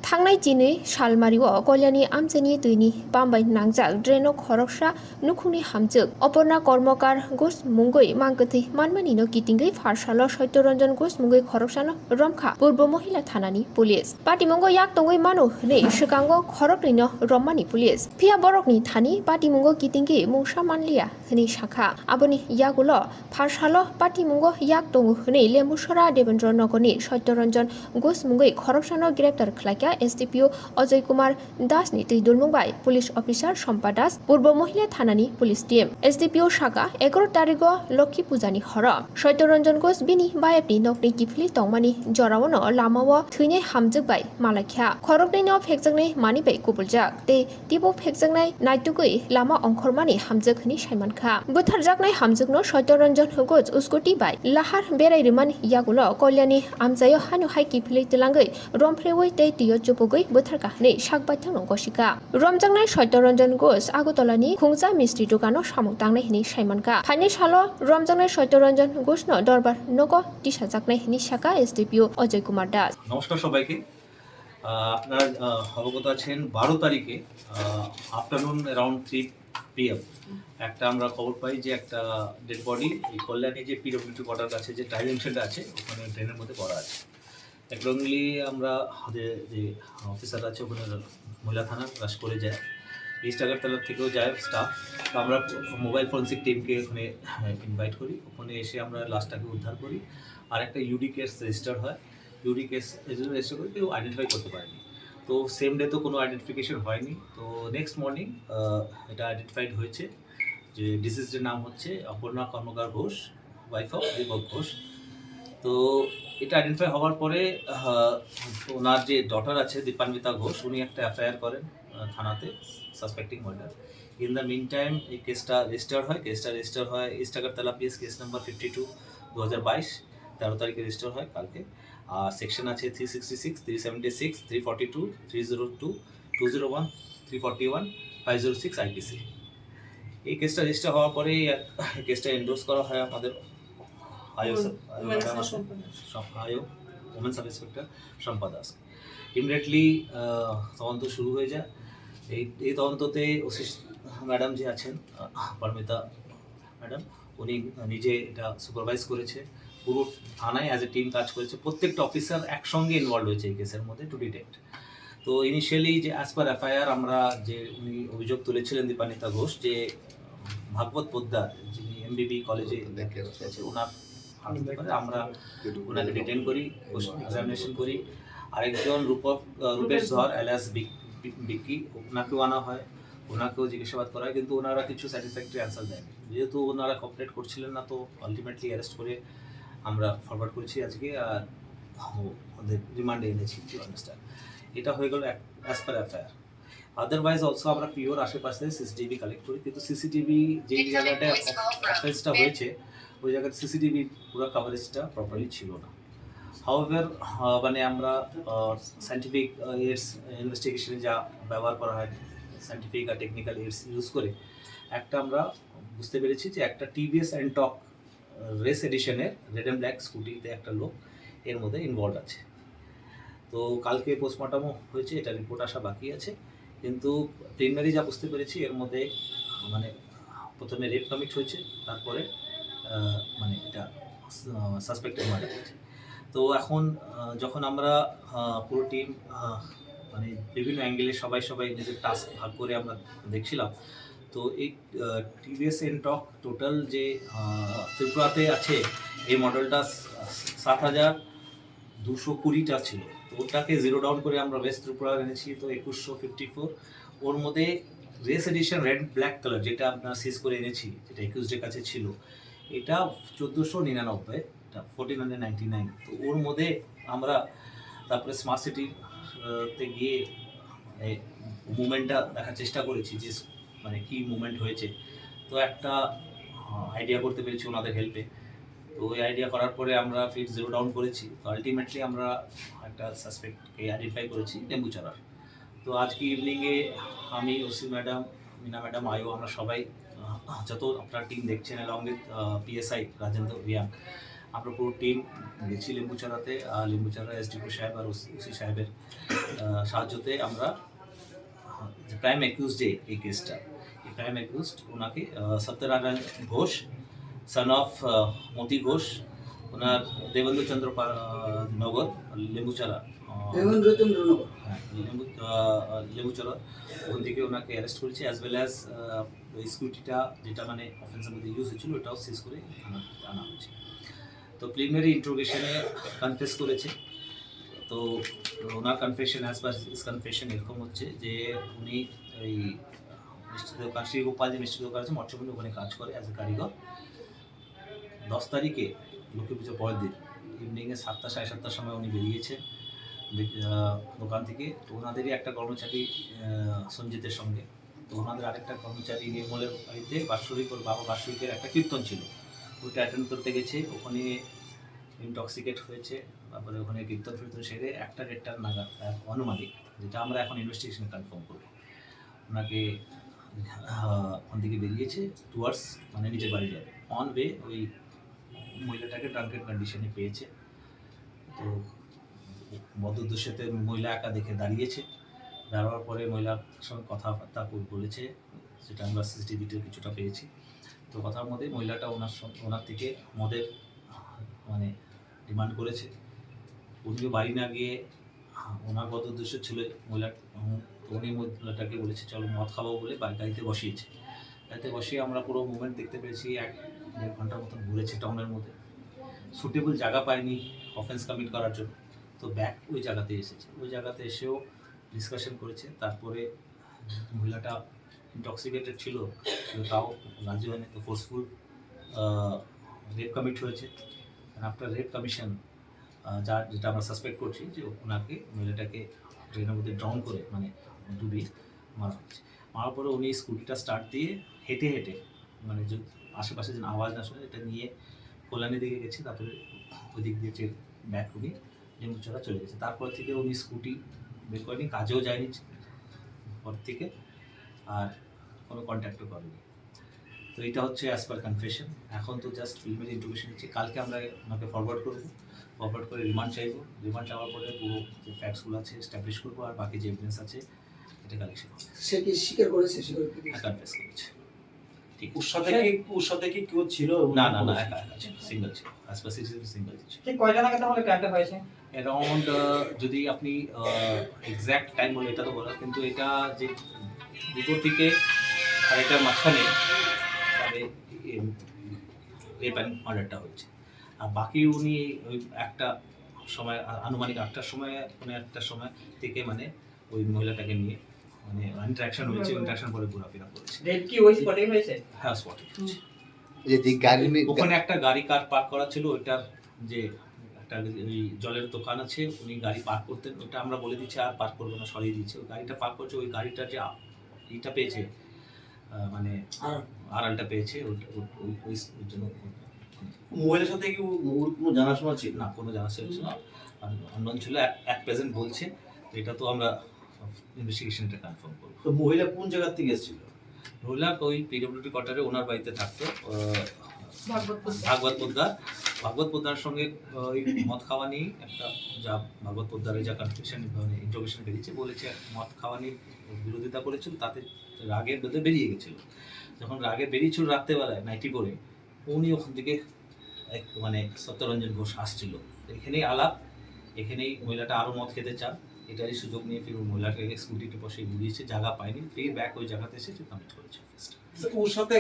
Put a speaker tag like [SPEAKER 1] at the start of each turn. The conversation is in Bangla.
[SPEAKER 1] थांनाय दिनै सालमारिआव कल्याणी आमजेनि दैनि बामबाय नांजाक ड्रेनो खरकसा नुखुनि हामजोक अपर्णा कर्मकार घोष मुंगै मांगथै मानमानिनो गिदिंगै फारसालो सत्यरंजन घोष मुंगै खरकसानो रमखा पूर्व महिला थानानि पुलिस पाटिमंगो याक तंगै मानु हनै सिगांगो खरकनिनो रममानि पुलिस फिया बरकनि थानि पाटिमंगो गिदिंगै मुंसा मानलिया हनै साखा आबनि यागुलो फारसालो पाटिमंगो याक तंगो हनै लेमुसरा देवेन्द्र नगरनि सत्यरंजन घोष मुंगै खरकसानो ग्रेप्तार खालायका एसडिपिओ अजय कुमार दासनि दैदुलमुंबाय पुलिस अफिसार शम्पा दास पूर्व महिला थानानि पुलिस टीम एसडिपिओ शाखा 11 तारिखो लक्ष्मी पूजानि हर सत्यरंजन घोष बिनि बायपनि नकनि गिफलि तंमानि जरावनो लामाव थैनाय हामजोबाय मालाख्या खरकनैनो फेकजोंनाय मानिबाय कुबुलजाक ते टिपो फेकजोंनाय नायतुगै लामा अंखरमानि हामजोखनि सायमानखा बुथारजाकनाय हामजोकनो सत्यरंजन घोष उसकुटि बाय लाहार बेरायरिमान यागुलो कल्याणी आमजायो हानु हाय गिफलि तलांगै रमफ्रेवै ते तियो चुपुगै बोथारगाहनै साकबायथांनो गसिका रमजांनाय सत्यरंजन घोष आगरतलानि खुंजा मिस्ट्रि दुकानो सामुक दांनाय हनै सायमानका फाइनै सालो रमजांनाय सत्यरंजन घोषनो दरबार नग दिसाजाकनाय हनै साका एसडिपिओ अजय कुमार दास।
[SPEAKER 2] নমস্কার সবাইকে। আপনারা অবগত আছেন 12 তারিখে আফটারনুন অ্যারাউন্ড 3 PM একটা আমরা খবর পাই যে একটা ডেড বডি এই কল্যাণী যে পিডব্লিউডি কোয়ার্টার কাছে যে ড্রাইভিং সেন্টার আছে ওখানে ট্রেনের মধ্যে পড়া আছে। অ্যাকর্ডিংলি আমরা যে অফিসার আছে ওখানে মহিলা থানা রাশ করে যায়, ইস্ট আগরতলা থেকেও যায় স্টাফ। তো আমরা মোবাইল ফরেন্সিক টিমকে ওখানে ইনভাইট করি, ওখানে এসে আমরা লাশটাকে উদ্ধার করি। আর একটা ইউডি কেস রেজিস্টার হয়, ইউডি কেস রেজিস্টার করে কেউ আইডেন্টিফাই করতে পারেনি। তো সেম ডে তো কোনো আইডেন্টিফিকেশন হয়নি। তো নেক্সট মর্নিং এটা আইডেন্টিফাইড হয়েছে যে ডিসিজের নাম হচ্ছে অপর্ণা কর্মকার ঘোষ, ওয়াইফ অফ দীপক ঘোষ। তো এটা আইডেন্টিফাই হওয়ার পরে ওনার যে ডটার আছে দীপান্বিতা ঘোষ, উনি একটা এফআইআর করেন থানাতে suspecting murder. In the mean time এই কেসটা রেজিস্টার হয় East Agartala PS case number 52 2022 13 তারিখে রেজিস্টার হয় কালকে। আর সেকশন আছে 366, 376, 342, 302, 201, 341, 506 আইপিসি। এই কেসটা রেজিস্টার হওয়ার পরে কেসটা এন্ডোর্স করা হয় আমাদের women sub inspector Shampa Das. Immediately তদন্ত শুরু হয়ে যায়। এই তদন্ততে ওসি ম্যাডাম যে আছেন পারমিতা ম্যাডাম, উনি নিজে এটা সুপারভাইজ করেছে। পুরো থানায় অ্যাজ এ টিম কাজ করেছে, প্রত্যেকটা অফিসার একসঙ্গে ইনভলভ হয়েছে এই কেসের মধ্যে টু ডিটেক্ট। তো ইনিশিয়ালি যে অ্যাজ পার এফআইআর আমরা যে উনি অভিযোগ তুলেছিলেন দীপান্বিতা ঘোষ যে ভাগবত পোদ্দার যিনি এমবিবি কলেজে আছে ওনার আমরা ওনাকে ডিটেন করি, এক্সামিনেশন করি। আরেকজন রূপেশ ধর অ্যালাস বিকি, ওনাকেও আনা হয়, ওনাকেও জিজ্ঞাসাবাদ করা হয়, কিন্তু ওনারা কিছু স্যাটিসফ্যাক্টরি অ্যান্সার দেয়নি। যেহেতু ওনারা কোঅপারেট করছিলেন না, তো আলটিমেটলি অ্যারেস্ট করে আমরা ফরওয়ার্ড করেছি আজকে আর ওদের রিমান্ডে এনেছি। আন্ডারস্ট্যান্ড, এটা হয়ে গেল as per FIR. Otherwise also আমরা পিওর আশেপাশে সিসিটিভি কালেক্ট করি, কিন্তু সিসিটিভি যে জায়গাটায় অফেন্সটা হয়েছে ওই জায়গায় সিসিটিভি পুরো কাভারেজটা প্রপারলি ছিল না। হাউএভার মানে আমরা সায়েন্টিফিক এডস ইনভেস্টিগেশনে যা ব্যবহার করা হয় সায়েন্টিফিক আর টেকনিক্যাল এডস ইউজ করে একটা আমরা বুঝতে পেরেছি যে একটা টিভিএস অ্যান্টক রেস এডিশনের রেড অ্যান্ড ব্ল্যাক স্কুটিতে একটা লোক এর মধ্যে ইনভলভ আছে। তো কালকে পোস্টমর্টমও হয়েছে, এটা রিপোর্ট আসা বাকি আছে। কিন্তু প্রিলিমিনারি যা বুঝতে পেরেছি এর মধ্যে মানে প্রথমে রেপ কমিট হয়েছে, তারপরে মানে এটা সাসপেক্টেড মার্ডার হয়েছে। তো এখন যখন আমরা পুরো টিম মানে বিভিন্ন অ্যাঙ্গেলে সবাই নিজের টাস্ক ভাগ করে আমরা দেখছিলাম, তো এই টিভিএস এনটক টোটাল যে ত্রিপুরাতে আছে এই মডেলটা 7,220টা ছিল। তো ওটাকে জিরো ডাউন করে আমরা ওয়েস্ট ত্রিপুরা এনেছি, তো 2154। ওর মধ্যে race edition red black colour যেটা আপনার সিজ করে এনেছি, যেটা একুইজডের কাছে ছিল, এটা 1499, এটা 1499। তো ওর মধ্যে আমরা তারপরে স্মার্ট সিটিতে গিয়ে মুভমেন্টটা দেখার চেষ্টা করেছি যে মানে কি মুভমেন্ট হয়েছে। তো একটা আইডিয়া করতে পেরেছি ওনাদের হেল্পে। তো ওই আইডিয়া করার পরে আমরা ফির জিরো ডাউন করেছি। তো আলটিমেটলি আমরা একটা সাসপেক্টকে আইডেন্টিফাই করেছি লেম্বুচারার। তো আজকে ইভিনিংয়ে আমি, ওসি ম্যাডাম, মিনা ম্যাডাম, আয়ো, আমরা সবাই যত আপনার টিম দেখছেন along with PSI Rajendra Reang, আমরা পুরো টিম গেছি লেম্বুচারাতে, আর লেম্বুচারা এসডিপো সাহেব আর ওসি সাহেবের সাহায্যতে আমরা যে প্রাইম অ্যাকিউজ যে এই কেসটা, এই প্রাইম অ্যাকিউজড ওনাকে সত্যনারায়ণ ঘোষ, সন অফ মতি ঘোষ, ওনার দেবেন্দ্রচন্দ্র নগর লেম্বুচারা,
[SPEAKER 3] দেবেন্দ্রচন্দ্রনগর।
[SPEAKER 2] হ্যাঁ লেবুচরা, ওখান থেকে ওনাকে অ্যারেস্ট করেছে, অ্যাজ ওয়েল অ্যাজ ওই স্কুটিটা যেটা মানে অফেন্সের মধ্যে ইউজ হয়েছিল ওটাও সিজ করে আনা হয়েছে। তো প্রিলিমিনারি ইন্ট্রোগেশনে কনফেস করেছে। তো ওনার কনফেশন অ্যাজ পার ইস কনফেশন এরকম হচ্ছে যে উনি এই মিষ্টি দোকান শ্রীগোপাল যে মিষ্টি দোকান আছে মৎস্যকুণ্ডে ওখানে কাজ করে অ্যাজ এ কারিগর। 10 তারিখে লক্ষ্মী পুজো পরের দিন ইভিনিংয়ে 7টা সাড়ে 7টার সময় উনি বেরিয়েছেন দোকান থেকে। তো ওনাদেরই একটা কর্মচারী সঞ্জিতের সঙ্গে, তো ওনাদের আরেকটা কর্মচারী নির্মলের বাড়িতে বাৎসরিক ওর বাবা বাৎসরিকের একটা কীর্তন ছিল, ওইটা অ্যাটেন্ড করতে গেছে, ওখানে ইনটক্সিকেট হয়েছে। তারপরে ওখানে কীর্তন ফির্তন সেরে 1টা-1:30 নাগাদ আনুমানিক, যেটা আমরা এখন ইনভেস্টিগেশনে কনফার্ম করবো, ওনাকে ওখান থেকে বেরিয়েছে টুয়ার্ডস মানে নিজের বাড়ি যাবে। অন ওয়ে ওই মহিলাটাকে ড্রাঙ্কেন কন্ডিশনে পেয়েছে। তো মদ উদ্দেশ্যতে মহিলা একা দেখে দাঁড়িয়েছে, দাঁড়ানোর পরে মহিলার সঙ্গে কথাবার্তা বলেছে, সেটা আমরা সিসিটিভিতে কিছুটা পেয়েছি। তো কথার মধ্যে মহিলাটা ওনার থেকে মদের মানে ডিমান্ড করেছে। উনিও বাড়ি না গিয়ে ওনার মদ উদ্দেশ্য ছিল মহিলা, উনি মহিলাটাকে বলেছে চলো মদ খাবো বলে গাড়িতে বসিয়েছে। গাড়িতে বসিয়ে আমরা পুরো মুভমেন্ট দেখতে পেয়েছি, 1-1.5 ঘন্টার মতন ঘুরেছে টাউনের মধ্যে, সুটেবল জায়গা পায়নি অফেন্স কমিট করার জন্য। তো ব্যাক ওই জায়গাতে এসেছে, ওই জায়গাতে এসেও ডিসকাশন করেছে। তারপরে মহিলাটা ইনটক্সিকেটেড ছিল, তাও রাজি হয়নি, তো ফোর্সফুল রেপ কমিট হয়েছে। আফটার রেপ কমিশন যেটা আমরা সাসপেক্ট করছি যে ওনাকে মহিলাটাকে ট্রেনের মধ্যে ড্রাউন করে মানে ডুবিয়ে মারা হয়েছে। মারার পরে উনি স্কুটিটা স্টার্ট দিয়ে হেঁটে হেঁটে মানে যে আশেপাশে যেন আওয়াজ না শোনে এটা নিয়ে কল্যাণী দিকে গেছে। তারপরে ওই দিক দিয়ে ফের ব্যাক উনি লেম্বুচড়া চলে গেছে। তারপর থেকে উনি স্কুটি বের করেনি, কাজেও যায়নি পর থেকে, আর কোনো কন্ট্যাক্টও করেনি। তো এটা হচ্ছে অ্যাজ পার কনফেশন। এখন তো জাস্ট প্রিলিমিনারি ইন্ট্রোগেশন হচ্ছে, কালকে আমরা ওনাকে ফরওয়ার্ড করবো, ফরওয়ার্ড করে রিমান্ড চাইবো। রিমান্ড চাওয়ার পরে পুরো যে ফ্যাক্টসগুলো আছে এস্টাবলিশ করবো, আর বাকি যে এভিডেন্স আছে এটা কালেকশন হবে।
[SPEAKER 3] সে কি স্বীকার করেছে?
[SPEAKER 2] কনফেস করেছে। ঠিক
[SPEAKER 4] ওর সাথে কি কেউ ছিল?
[SPEAKER 2] না না না, একা একা ছিল, সিঙ্গেল ছিল, অ্যাজ পার সিটিজেন সিঙ্গেল ছিল।
[SPEAKER 5] ঠিক কয়টা নাগাদ তাহলে ক্রাইমটা হয়েছে?
[SPEAKER 2] অ্যারাউন্ড যদি আপনি এক্স্যাক্ট টাইম বলে এটা তো বলার, কিন্তু এটা যে 2 থেকে আড়াইটার মাঝখানে তবে রেপ অ্যান্ড মার্ডারটা হচ্ছে। আর বাকি উনি ওই একটা সময় আনুমানিক 8টার সময় মানে 1টার সময় থেকে মানে ওই মহিলাটাকে নিয়ে মানে ইন্টারাকশন হয়েছে, ইন্টারাকশন পরে ঘোরাফেরা করেছে।
[SPEAKER 5] রেপ কি ওই স্পটেই হয়েছে?
[SPEAKER 2] হ্যাঁ স্পটে হচ্ছে।
[SPEAKER 4] যে গাড়ি
[SPEAKER 2] ওখানে একটা গাড়ি কার পার্ক করা ছিল, ওইটার যে একটা ওই জলের দোকান আছে, উনি গাড়ি পার্ক করতেন, ওটা আমরা বলে দিচ্ছি আর পার্ক করবো না, সরিয়ে দিচ্ছে। ওই গাড়িটা পার্ক করছে, ওই গাড়িটা যে এইটা পেয়েছে মানে আড়ালটা পেয়েছে, ওই জন্য।
[SPEAKER 4] মহিলার সাথে কি ওর কোনো জানাশোনা ছিল?
[SPEAKER 2] না, কোনো জানাশোনা ছিল না, আননোন ছিল। এক প্রেজেন্ট বলছে, তো এটা তো আমরা ইনভেস্টিগেশনটা কনফার্ম করবো।
[SPEAKER 4] তো মহিলা কোন জায়গা থেকে এসেছিল?
[SPEAKER 2] রোহিলা ওই পিডব্লিউডি কোয়ার্টারে ওনার বাড়িতে থাকতো, ভাগবত পোদ্দার সঙ্গে ওই মদ খাওয়া নিয়ে একটা যা ভাগবত পোদ্দারের যা কনফিউশন মানে ইন্টারোগেশন বেরিয়েছে, বলেছে মদ খাওয়া নিয়ে বিরোধিতা করেছিল, তাতে রাগের বেঁধে বেরিয়ে গেছিল। যখন রাগে বেরিয়েছিল রাত্রেবেলায় নাইটি পরে, উনি ওখান থেকে মানে সত্যরঞ্জন ঘোষ আসছিল, এখানেই আলাপ, এখানেই মহিলাটা আরও মদ খেতে চান, এটারই সুযোগ নিয়ে ফির মহিলাটাকে স্কুটিতে বসে ঘুরিয়েছে, জায়গা পায়নি, ফির ব্যাক ওই জায়গাতে এসে কমিট করেছে।
[SPEAKER 4] ওর সাথে